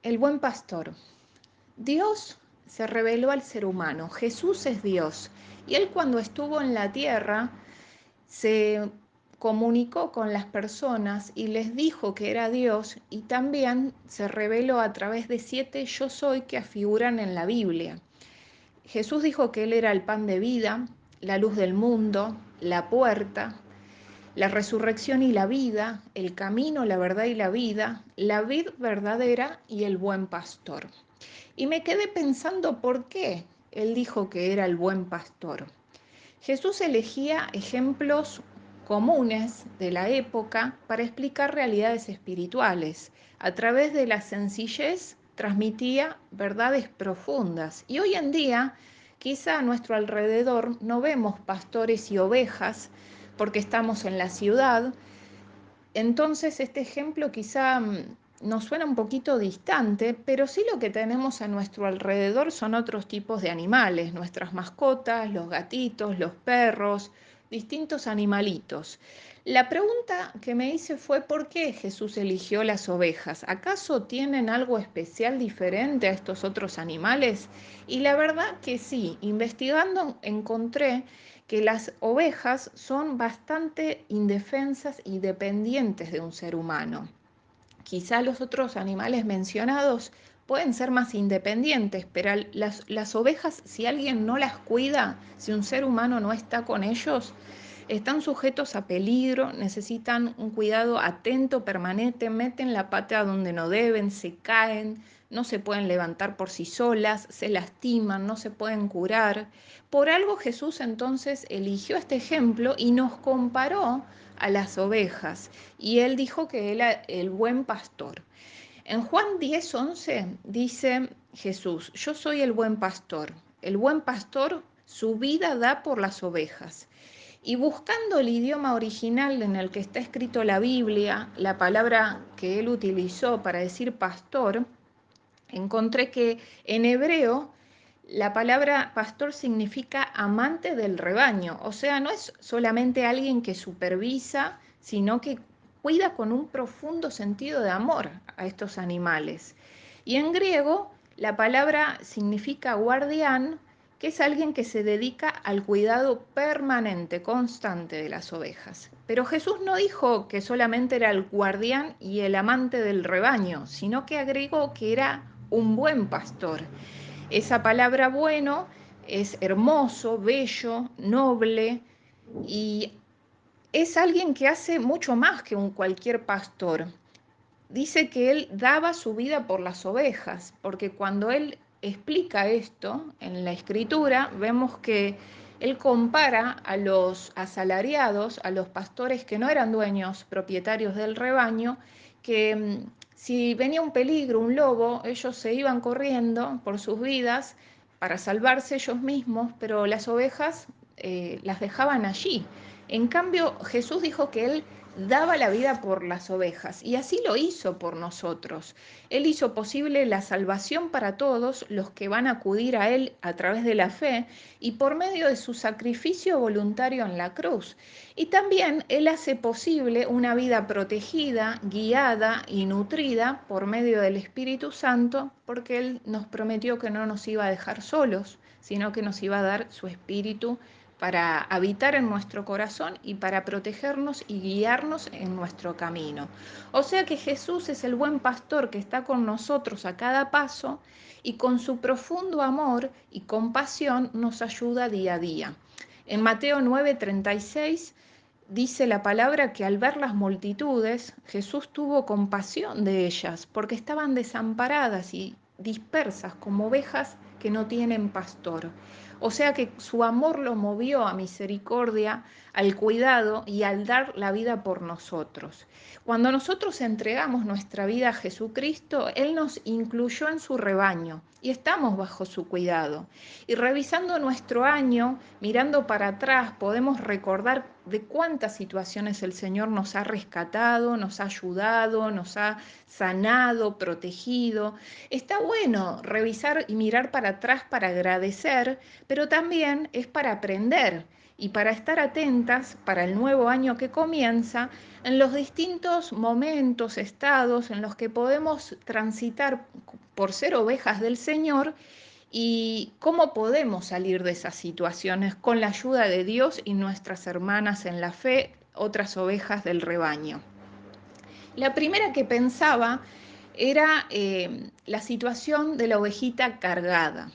El buen pastor. Dios se reveló al ser humano. Jesús es Dios. Y él cuando estuvo en la tierra se comunicó con las personas y les dijo que era Dios y también se reveló a través de 7 yo soy que figuran en la Biblia. Jesús dijo que él era el pan de vida, la luz del mundo, la puerta, la resurrección y la vida, el camino, la verdad y la vid verdadera y el buen pastor. Y me quedé pensando por qué él dijo que era el buen pastor. Jesús elegía ejemplos comunes de la época para explicar realidades espirituales. A través de la sencillez transmitía verdades profundas. Y hoy en día, quizá a nuestro alrededor no vemos pastores y ovejas porque estamos en la ciudad. Entonces este ejemplo quizá nos suena un poquito distante, pero sí lo que tenemos a nuestro alrededor son otros tipos de animales, nuestras mascotas, los gatitos, los perros, distintos animalitos. La pregunta que me hice fue ¿por qué Jesús eligió las ovejas? ¿Acaso tienen algo especial diferente a estos otros animales? Y la verdad que sí, investigando encontré que las ovejas son bastante indefensas y dependientes de un ser humano. Quizá los otros animales mencionados pueden ser más independientes, pero las ovejas, si alguien no las cuida, si un ser humano no está con ellos, están sujetos a peligro, necesitan un cuidado atento, permanente, meten la pata donde no deben, se caen, no se pueden levantar por sí solas, se lastiman, no se pueden curar. Por algo Jesús entonces eligió este ejemplo y nos comparó a las ovejas y él dijo que era el buen pastor. En Juan 10:11 dice Jesús, yo soy el buen pastor. El buen pastor su vida da por las ovejas. Y buscando el idioma original en el que está escrito la Biblia, la palabra que él utilizó para decir pastor, encontré que en hebreo la palabra pastor significa amante del rebaño, o sea, no es solamente alguien que supervisa, sino que cuida con un profundo sentido de amor a estos animales. Y en griego la palabra significa guardián, que es alguien que se dedica al cuidado permanente, constante de las ovejas. Pero Jesús no dijo que solamente era el guardián y el amante del rebaño, sino que agregó que era un buen pastor. Esa palabra bueno es hermoso, bello, noble y es alguien que hace mucho más que un cualquier pastor. Dice que él daba su vida por las ovejas, porque cuando él explica esto en la escritura, vemos que él compara a los asalariados, a los pastores que no eran dueños, propietarios del rebaño, que si venía un peligro, un lobo, ellos se iban corriendo por sus vidas para salvarse ellos mismos, pero las ovejas las dejaban allí. En cambio, Jesús dijo que él daba la vida por las ovejas y así lo hizo por nosotros. Él hizo posible la salvación para todos los que van a acudir a Él a través de la fe y por medio de su sacrificio voluntario en la cruz. Y también Él hace posible una vida protegida, guiada y nutrida por medio del Espíritu Santo, porque Él nos prometió que no nos iba a dejar solos, sino que nos iba a dar su Espíritu para habitar en nuestro corazón y para protegernos y guiarnos en nuestro camino. O sea que Jesús es el buen pastor que está con nosotros a cada paso y con su profundo amor y compasión nos ayuda día a día. En Mateo 9:36 dice la palabra que al ver las multitudes, Jesús tuvo compasión de ellas porque estaban desamparadas y dispersas como ovejas que no tienen pastor. O sea que su amor lo movió a misericordia, al cuidado y al dar la vida por nosotros. Cuando nosotros entregamos nuestra vida a Jesucristo, Él nos incluyó en su rebaño y estamos bajo su cuidado. Y revisando nuestro año, mirando para atrás, podemos recordar de cuántas situaciones el Señor nos ha rescatado, nos ha ayudado, nos ha sanado, protegido. Está bueno revisar y mirar para atrás para agradecer, pero también es para aprender y para estar atentas para el nuevo año que comienza en los distintos momentos, estados en los que podemos transitar por ser ovejas del Señor y cómo podemos salir de esas situaciones con la ayuda de Dios y nuestras hermanas en la fe, otras ovejas del rebaño. La primera que pensaba era la situación de la ovejita cargada.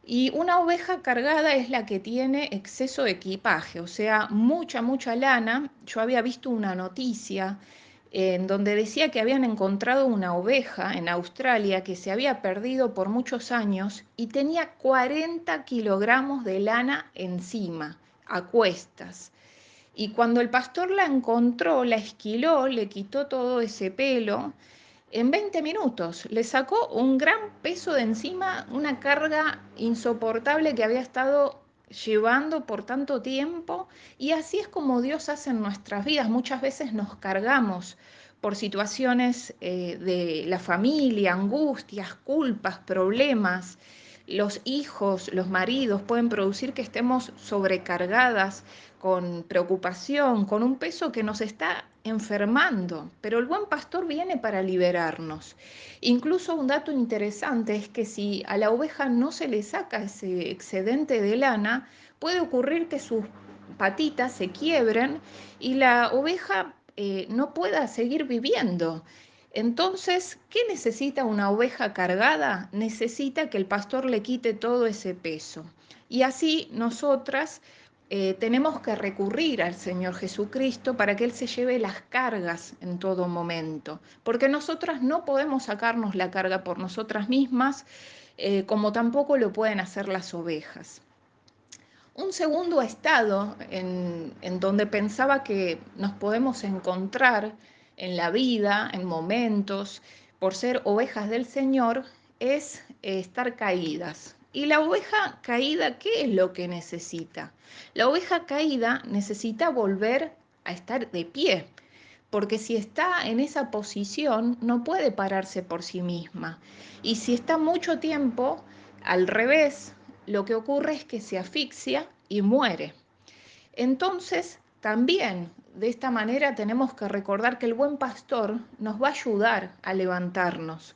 Y una oveja cargada es la que tiene exceso de equipaje, o sea, mucha lana. Yo había visto una noticia en donde decía que habían encontrado una oveja en Australia que se había perdido por muchos años y tenía 40 kilogramos de lana encima, a cuestas. Y cuando el pastor la encontró, la esquiló, le quitó todo ese pelo en 20 minutos. Le sacó un gran peso de encima, una carga insoportable que había estado llevando por tanto tiempo. Y así es como Dios hace en nuestras vidas. Muchas veces nos cargamos por situaciones de la familia, angustias, culpas, problemas. Los hijos, los maridos pueden producir que estemos sobrecargadas con preocupación, con un peso que nos está enfermando, pero el buen pastor viene para liberarnos. Incluso un dato interesante es que si a la oveja no se le saca ese excedente de lana, puede ocurrir que sus patitas se quiebren y la oveja no pueda seguir viviendo. Entonces, ¿qué necesita una oveja cargada? Necesita que el pastor le quite todo ese peso. Y así nosotras tenemos que recurrir al Señor Jesucristo para que Él se lleve las cargas en todo momento, porque nosotras no podemos sacarnos la carga por nosotras mismas, como tampoco lo pueden hacer las ovejas. Un segundo estado en donde pensaba que nos podemos encontrar en la vida, en momentos, por ser ovejas del Señor, es estar caídas. ¿Y la oveja caída qué es lo que necesita? La oveja caída necesita volver a estar de pie, porque si está en esa posición no puede pararse por sí misma. Y si está mucho tiempo al revés, lo que ocurre es que se asfixia y muere. Entonces, también de esta manera tenemos que recordar que el buen pastor nos va a ayudar a levantarnos.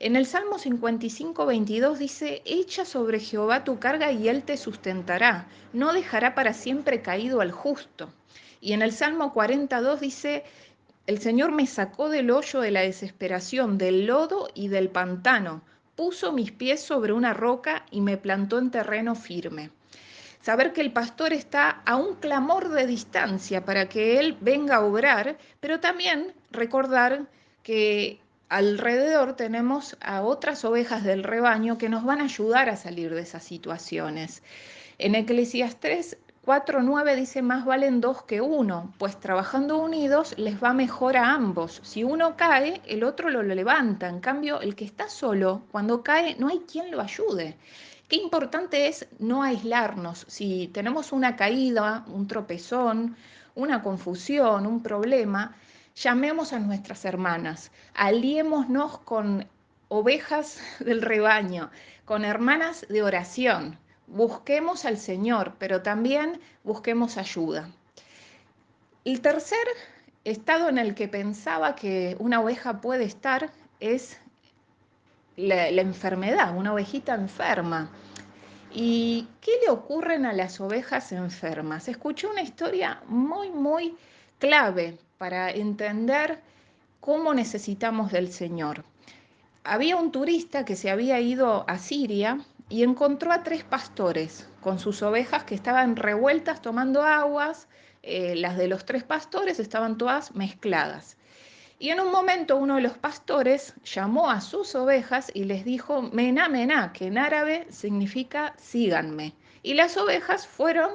En el Salmo 55:22 dice, echa sobre Jehová tu carga y él te sustentará, no dejará para siempre caído al justo. Y en el Salmo 42 dice, el Señor me sacó del hoyo de la desesperación, del lodo y del pantano, puso mis pies sobre una roca y me plantó en terreno firme. Saber que el pastor está a un clamor de distancia para que Él venga a obrar, pero también recordar que alrededor tenemos a otras ovejas del rebaño que nos van a ayudar a salir de esas situaciones. En Eclesiastés 4:9 dice, más valen dos que uno, pues trabajando unidos les va mejor a ambos. Si uno cae, el otro lo levanta. En cambio, el que está solo, cuando cae, no hay quien lo ayude. Qué importante es no aislarnos. Si tenemos una caída, un tropezón, una confusión, un problema, llamemos a nuestras hermanas, aliémonos con ovejas del rebaño, con hermanas de oración. Busquemos al Señor, pero también busquemos ayuda. El tercer estado en el que pensaba que una oveja puede estar es la enfermedad, una ovejita enferma. ¿Y qué le ocurren a las ovejas enfermas? Escuché una historia muy clave para entender cómo necesitamos del Señor. Había un turista que se había ido a Siria y encontró a tres pastores con sus ovejas que estaban revueltas tomando aguas, las de los tres pastores estaban todas mezcladas. Y en un momento uno de los pastores llamó a sus ovejas y les dijo, mená, mená, que en árabe significa síganme. Y las ovejas fueron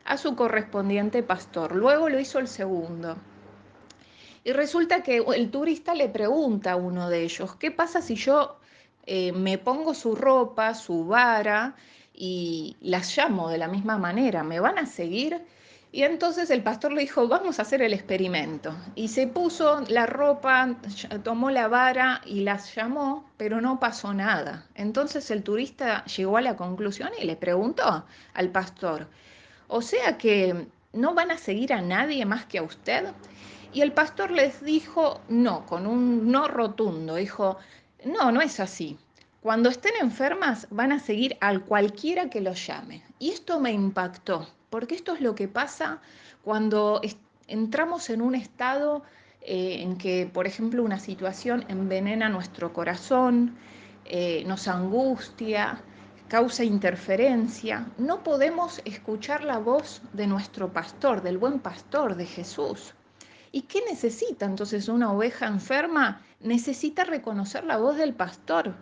a su correspondiente pastor. Luego lo hizo el segundo. Y resulta que el turista le pregunta a uno de ellos, ¿qué pasa si yo me pongo su ropa, su vara y las llamo de la misma manera? ¿Me van a seguir? Y entonces el pastor le dijo, vamos a hacer el experimento. Y se puso la ropa, tomó la vara y las llamó, pero no pasó nada. Entonces el turista llegó a la conclusión y le preguntó al pastor, O sea que no van a seguir a nadie más que a usted. Y el pastor les dijo no, con un no rotundo. Dijo, no, no es así. Cuando estén enfermas van a seguir al cualquiera que los llame. Y esto me impactó, porque esto es lo que pasa cuando entramos en un estado en que, por ejemplo, una situación envenena nuestro corazón, nos angustia, causa interferencia. No podemos escuchar la voz de nuestro pastor, del buen pastor, de Jesús. ¿Y qué necesita entonces una oveja enferma? Necesita reconocer la voz del pastor,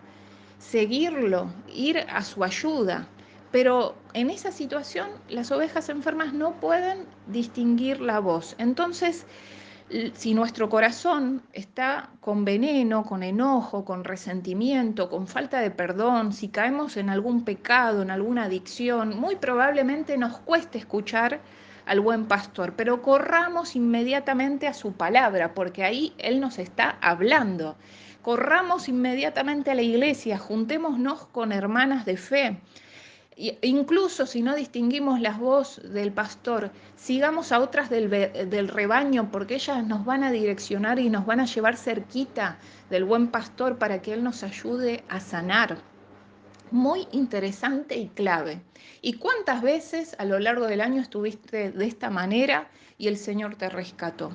seguirlo, ir a su ayuda. Pero en esa situación las ovejas enfermas no pueden distinguir la voz. Entonces, si nuestro corazón está con veneno, con enojo, con resentimiento, con falta de perdón, si caemos en algún pecado, en alguna adicción, muy probablemente nos cueste escuchar al buen pastor, pero corramos inmediatamente a su palabra, porque ahí Él nos está hablando. Corramos inmediatamente a la iglesia, juntémonos con hermanas de fe. Incluso si no distinguimos la voz del pastor, sigamos a otras del rebaño, porque ellas nos van a direccionar y nos van a llevar cerquita del buen pastor para que Él nos ayude a sanar. Muy interesante y clave. ¿Y cuántas veces a lo largo del año estuviste de esta manera y el Señor te rescató?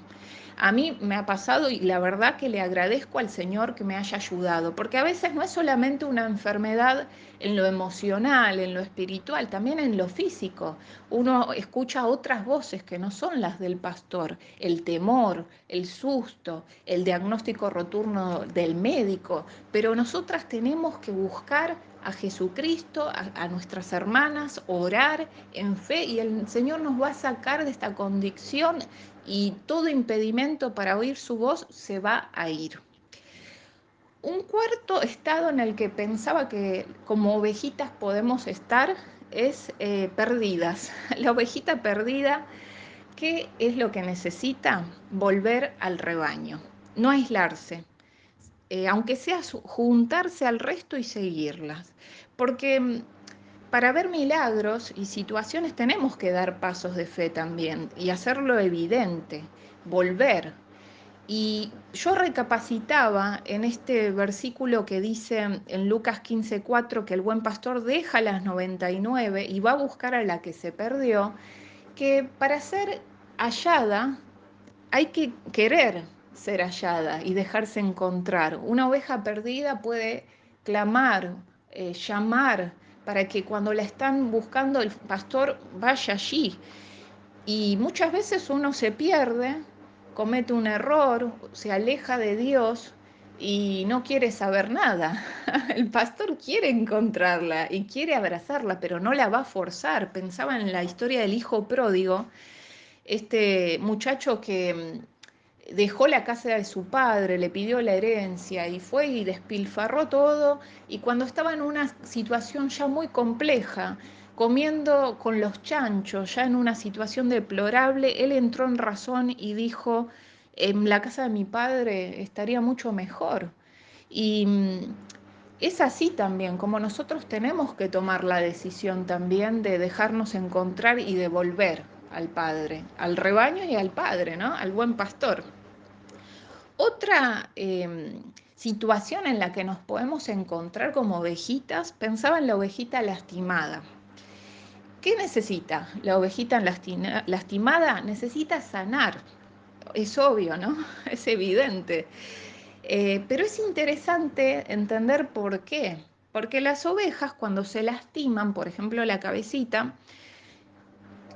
A mí me ha pasado y la verdad que le agradezco al Señor que me haya ayudado, porque a veces no es solamente una enfermedad en lo emocional, en lo espiritual, también en lo físico. Uno escucha otras voces que no son las del pastor, el temor, el susto, el diagnóstico rotundo del médico, pero nosotras tenemos que buscar a Jesucristo, a nuestras hermanas, orar en fe y el Señor nos va a sacar de esta condición y todo impedimento para oír su voz se va a ir. Un cuarto estado en el que pensaba que como ovejitas podemos estar es perdidas. La ovejita perdida, ¿qué es lo que necesita? Volver al rebaño, no aislarse, aunque sea juntarse al resto y seguirlas. Porque para ver milagros y situaciones tenemos que dar pasos de fe también y hacerlo evidente, volver. Y yo recapacitaba en este versículo que dice en Lucas 15:4 que el buen pastor deja las 99 y va a buscar a la que se perdió, que para ser hallada hay que querer ser hallada y dejarse encontrar. Una oveja perdida puede clamar, llamar, para que cuando la están buscando el pastor vaya allí. Y muchas veces uno se pierde, comete un error, se aleja de Dios y no quiere saber nada. El pastor quiere encontrarla y quiere abrazarla, pero no la va a forzar. Pensaba en la historia del hijo pródigo, este muchacho que dejó la casa de su padre, le pidió la herencia y fue y despilfarró todo y cuando estaba en una situación ya muy compleja, comiendo con los chanchos, ya en una situación deplorable, él entró en razón y dijo, en la casa de mi padre estaría mucho mejor. Y es así también, como nosotros tenemos que tomar la decisión también de dejarnos encontrar y de volver al Padre, al rebaño y al Padre, ¿no? Al buen pastor. Otra situación en la que nos podemos encontrar como ovejitas, pensaba en la ovejita lastimada. ¿Qué necesita la ovejita lastimada? Necesita sanar. Es obvio, ¿no? Es evidente. Pero es interesante entender por qué. Porque las ovejas cuando se lastiman, por ejemplo la cabecita,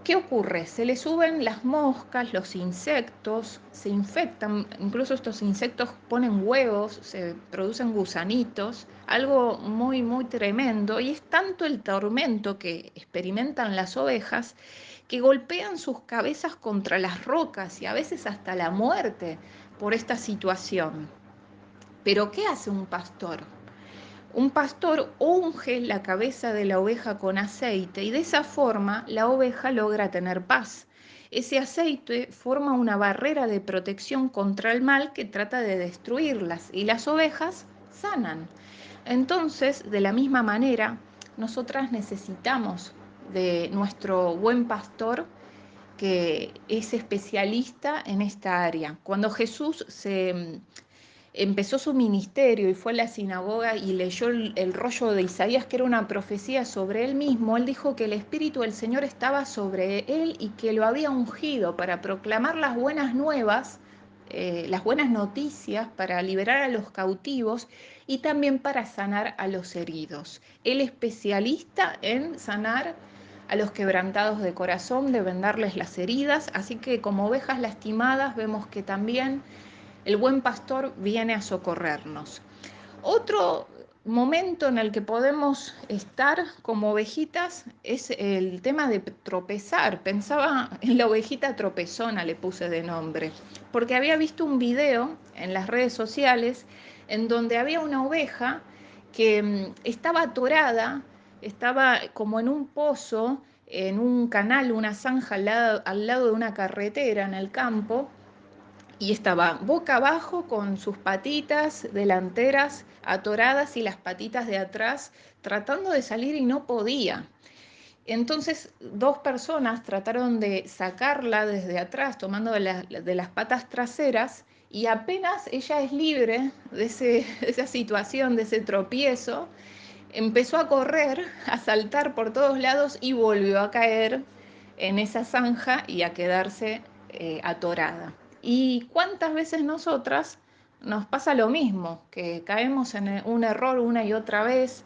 ¿qué ocurre? Se le suben las moscas, los insectos, se infectan, incluso estos insectos ponen huevos, se producen gusanitos, algo muy, muy tremendo. Y es tanto el tormento que experimentan las ovejas que golpean sus cabezas contra las rocas y a veces hasta la muerte por esta situación. Pero ¿qué hace un pastor? Un pastor unge la cabeza de la oveja con aceite y de esa forma la oveja logra tener paz. Ese aceite forma una barrera de protección contra el mal que trata de destruirlas y las ovejas sanan. Entonces, de la misma manera, nosotras necesitamos de nuestro buen pastor que es especialista en esta área. Cuando Jesús empezó su ministerio y fue a la sinagoga y leyó el rollo de Isaías, que era una profecía sobre él mismo, él dijo que el Espíritu del Señor estaba sobre él y que lo había ungido para proclamar las buenas nuevas, las buenas noticias, para liberar a los cautivos y también para sanar a los heridos. Él es especialista en sanar a los quebrantados de corazón, de vendarles las heridas, así que como ovejas lastimadas vemos que también el buen pastor viene a socorrernos. Otro momento en el que podemos estar como ovejitas es el tema de tropezar. Pensaba en la ovejita tropezona, le puse de nombre, porque había visto un video en las redes sociales en donde había una oveja que estaba atorada, estaba como en un pozo, en un canal, una zanja al lado de una carretera en el campo, y estaba boca abajo con sus patitas delanteras atoradas y las patitas de atrás tratando de salir y no podía. Entonces, dos personas trataron de sacarla desde atrás, tomando de las patas traseras, y apenas ella es libre de esa situación, de ese tropiezo, empezó a correr, a saltar por todos lados y volvió a caer en esa zanja y a quedarse atorada. ¿Y cuántas veces nosotras nos pasa lo mismo? Que caemos en un error una y otra vez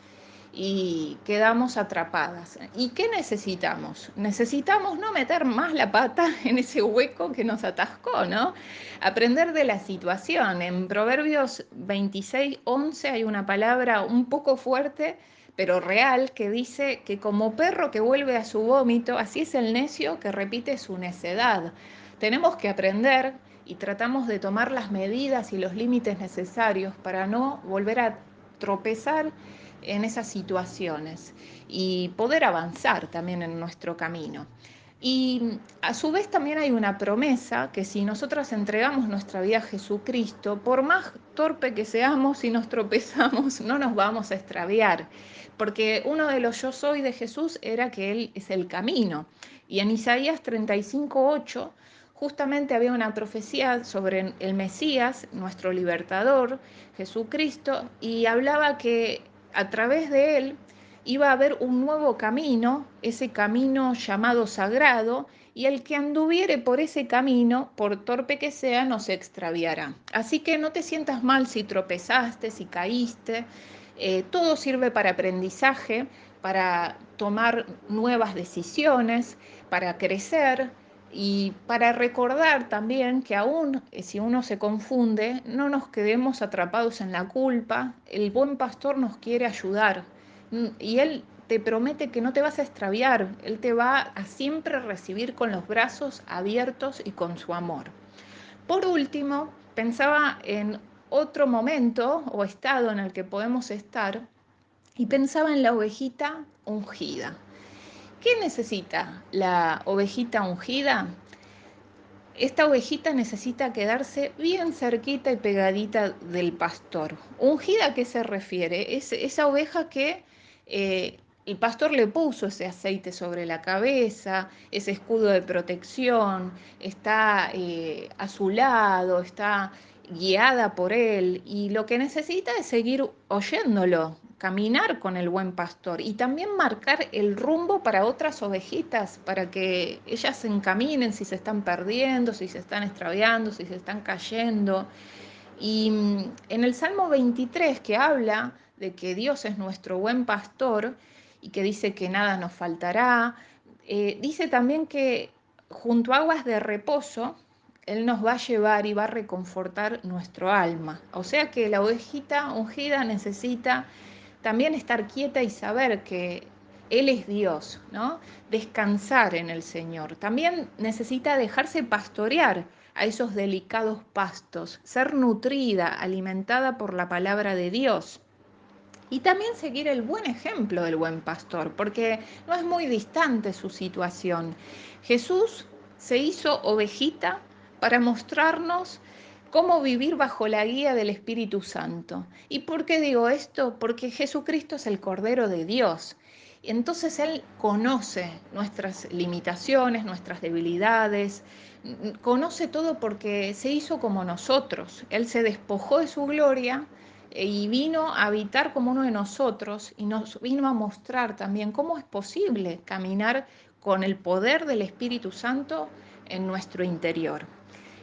y quedamos atrapadas. ¿Y qué necesitamos? Necesitamos no meter más la pata en ese hueco que nos atascó, ¿no? Aprender de la situación. En Proverbios 26:11 hay una palabra un poco fuerte, pero real, que dice que como perro que vuelve a su vómito, así es el necio que repite su necedad. Tenemos que aprender y tratamos de tomar las medidas y los límites necesarios para no volver a tropezar en esas situaciones y poder avanzar también en nuestro camino. Y a su vez también hay una promesa que si nosotras entregamos nuestra vida a Jesucristo, por más torpe que seamos, si nos tropezamos, no nos vamos a extraviar, porque uno de los yo soy de Jesús era que Él es el camino. Y en Isaías 35:8 justamente había una profecía sobre el Mesías, nuestro libertador, Jesucristo, y hablaba que a través de él iba a haber un nuevo camino, ese camino llamado sagrado, y el que anduviere por ese camino, por torpe que sea, no se extraviará. Así que no te sientas mal si tropezaste, si caíste, todo sirve para aprendizaje, para tomar nuevas decisiones, para crecer y para recordar también que aún si uno se confunde, no nos quedemos atrapados en la culpa. El buen pastor nos quiere ayudar y Él te promete que no te vas a extraviar, Él te va a siempre recibir con los brazos abiertos y con su amor. Por último, pensaba en otro momento o estado en el que podemos estar y pensaba en la ovejita ungida. ¿Qué necesita la ovejita ungida? Esta ovejita necesita quedarse bien cerquita y pegadita del pastor. ¿Ungida a qué se refiere? Es esa oveja que el pastor le puso ese aceite sobre la cabeza, ese escudo de protección, está a su lado, está guiada por él y lo que necesita es seguir oyéndolo, caminar con el buen pastor y también marcar el rumbo para otras ovejitas, para que ellas se encaminen si se están perdiendo, si se están extraviando, si se están cayendo. Y en el Salmo 23, que habla de que Dios es nuestro buen pastor y que dice que nada nos faltará, dice también que junto a aguas de reposo, Él nos va a llevar y va a reconfortar nuestro alma. O sea que la ovejita ungida necesita también estar quieta y saber que Él es Dios, ¿no? Descansar en el Señor. También necesita dejarse pastorear a esos delicados pastos, ser nutrida, alimentada por la palabra de Dios. Y también seguir el buen ejemplo del buen pastor, porque no es muy distante su situación. Jesús se hizo ovejita para mostrarnos cómo vivir bajo la guía del Espíritu Santo. ¿Y por qué digo esto? Porque Jesucristo es el Cordero de Dios. Entonces Él conoce nuestras limitaciones, nuestras debilidades, conoce todo porque se hizo como nosotros. Él se despojó de su gloria y vino a habitar como uno de nosotros y nos vino a mostrar también cómo es posible caminar con el poder del Espíritu Santo en nuestro interior.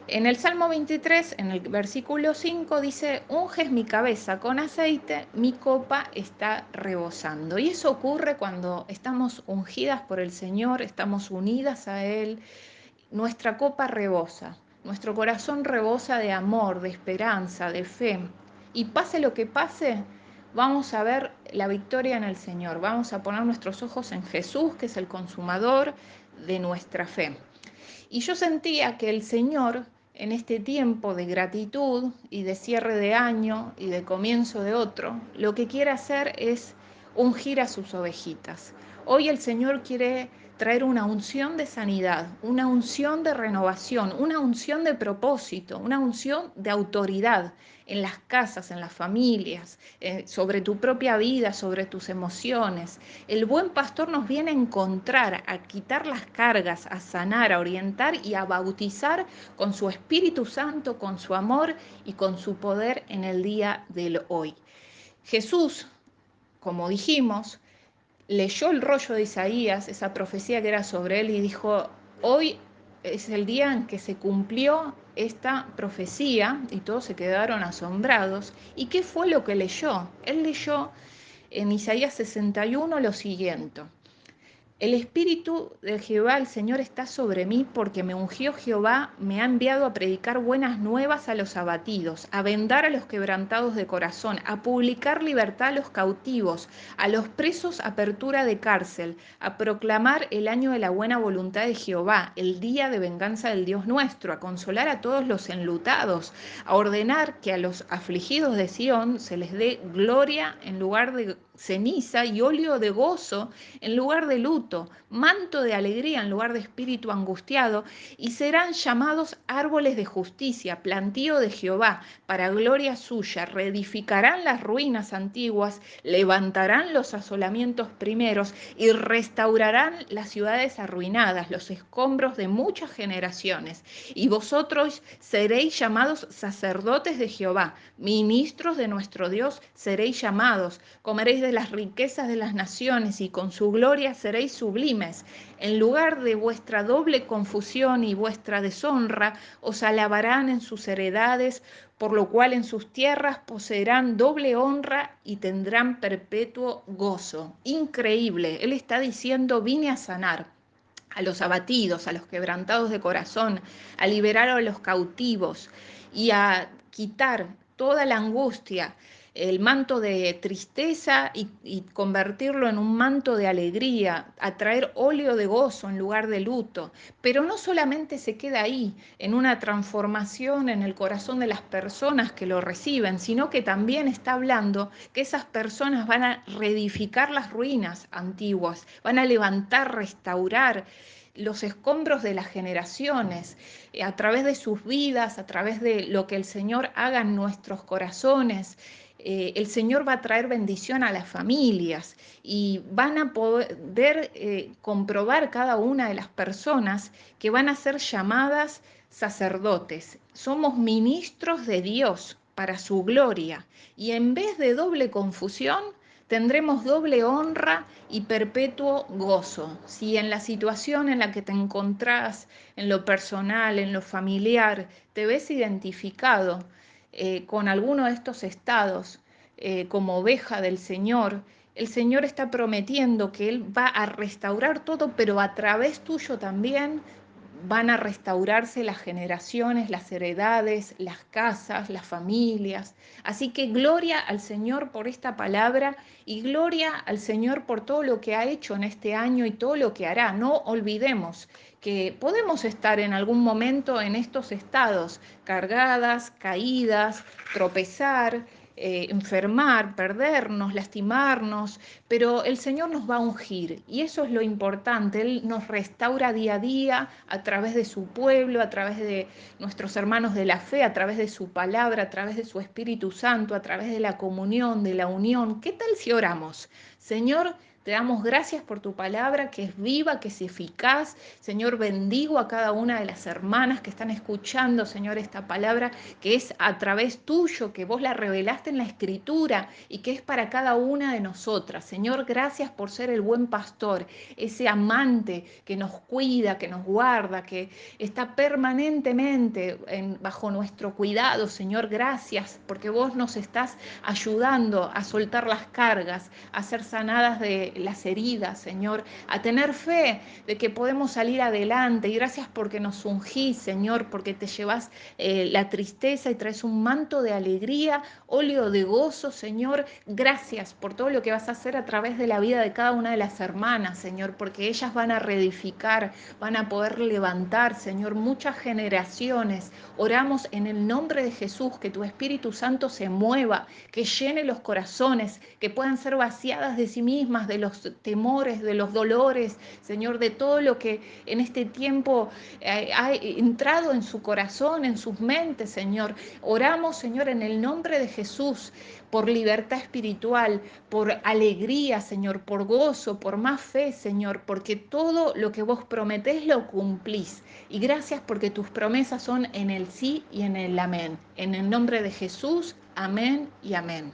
En el Salmo 23, en el versículo 5, dice, unges mi cabeza con aceite, mi copa está rebosando. Y eso ocurre cuando estamos ungidas por el Señor, estamos unidas a Él, nuestra copa rebosa, nuestro corazón rebosa de amor, de esperanza, de fe. Y pase lo que pase, vamos a ver la victoria en el Señor, vamos a poner nuestros ojos en Jesús, que es el consumador de nuestra fe. Y yo sentía que el Señor, en este tiempo de gratitud y de cierre de año y de comienzo de otro, lo que quiere hacer es ungir a sus ovejitas. Hoy el Señor quiere traer una unción de sanidad, una unción de renovación, una unción de propósito, una unción de autoridad en las casas, en las familias, sobre tu propia vida, sobre tus emociones. El buen pastor nos viene a encontrar, a quitar las cargas, a sanar, a orientar y a bautizar con su Espíritu Santo, con su amor y con su poder en el día del hoy. Jesús, como dijimos, leyó el rollo de Isaías, esa profecía que era sobre él, y dijo, hoy es el día en que se cumplió esta profecía, y todos se quedaron asombrados. ¿Y qué fue lo que leyó? Él leyó en Isaías 61 lo siguiente. El Espíritu de Jehová, el Señor, está sobre mí porque me ungió Jehová, me ha enviado a predicar buenas nuevas a los abatidos, a vendar a los quebrantados de corazón, a publicar libertad a los cautivos, a los presos apertura de cárcel, a proclamar el año de la buena voluntad de Jehová, el día de venganza del Dios nuestro, a consolar a todos los enlutados, a ordenar que a los afligidos de Sión se les dé gloria en lugar de ceniza y óleo de gozo en lugar de luto, manto de alegría en lugar de espíritu angustiado, y serán llamados árboles de justicia, plantío de Jehová, para gloria suya, reedificarán las ruinas antiguas, levantarán los asolamientos primeros y restaurarán las ciudades arruinadas, los escombros de muchas generaciones. Y vosotros seréis llamados sacerdotes de Jehová, ministros de nuestro Dios seréis llamados, comeréis de las riquezas de las naciones y con su gloria seréis sublimes. En lugar de vuestra doble confusión y vuestra deshonra, os alabarán en sus heredades, por lo cual en sus tierras poseerán doble honra y tendrán perpetuo gozo. Increíble. Él está diciendo, vine a sanar a los abatidos, a los quebrantados de corazón, a liberar a los cautivos y a quitar toda la angustia, el manto de tristeza y convertirlo en un manto de alegría, a traer óleo de gozo en lugar de luto. Pero no solamente se queda ahí, en una transformación en el corazón de las personas que lo reciben, sino que también está hablando que esas personas van a reedificar las ruinas antiguas, van a levantar, restaurar los escombros de las generaciones, a través de sus vidas, a través de lo que el Señor haga en nuestros corazones. El Señor va a traer bendición a las familias y van a poder comprobar cada una de las personas que van a ser llamadas sacerdotes. Somos ministros de Dios para su gloria y en vez de doble confusión, tendremos doble honra y perpetuo gozo. Si en la situación en la que te encontrás, en lo personal, en lo familiar, te ves identificado con alguno de estos estados como oveja del Señor, el Señor está prometiendo que Él va a restaurar todo, pero a través tuyo también van a restaurarse las generaciones, las heredades, las casas, las familias. Así que gloria al Señor por esta palabra y gloria al Señor por todo lo que ha hecho en este año y todo lo que hará. No olvidemos que podemos estar en algún momento en estos estados, cargadas, caídas, tropezar, enfermar, perdernos, lastimarnos, pero el Señor nos va a ungir y eso es lo importante. Él nos restaura día a día a través de su pueblo, a través de nuestros hermanos de la fe, a través de su palabra, a través de su Espíritu Santo, a través de la comunión, de la unión. ¿Qué tal si oramos? Señor, Te damos gracias por tu palabra que es viva, que es eficaz. Señor, bendigo a cada una de las hermanas que están escuchando, Señor, esta palabra que es a través tuyo, que vos la revelaste en la Escritura y que es para cada una de nosotras. Señor, gracias por ser el buen pastor, ese amante que nos cuida, que nos guarda, que está permanentemente bajo nuestro cuidado. Señor, gracias porque vos nos estás ayudando a soltar las cargas, a ser sanadas de las heridas, Señor, a tener fe de que podemos salir adelante. Y gracias porque nos ungís, Señor, porque te llevas la tristeza y traes un manto de alegría, óleo de gozo, Señor. Gracias por todo lo que vas a hacer a través de la vida de cada una de las hermanas, Señor, porque ellas van a reedificar, van a poder levantar, Señor, muchas generaciones. Oramos en el nombre de Jesús, que tu Espíritu Santo se mueva, que llene los corazones, que puedan ser vaciadas de sí mismas, de los temores, de los dolores, Señor, de todo lo que en este tiempo ha entrado en su corazón, en sus mentes, Señor. Oramos, Señor, en el nombre de Jesús, por libertad espiritual, por alegría, Señor, por gozo, por más fe, Señor, porque todo lo que vos prometés lo cumplís. Y gracias porque tus promesas son en el sí y en el amén. En el nombre de Jesús, amén y amén.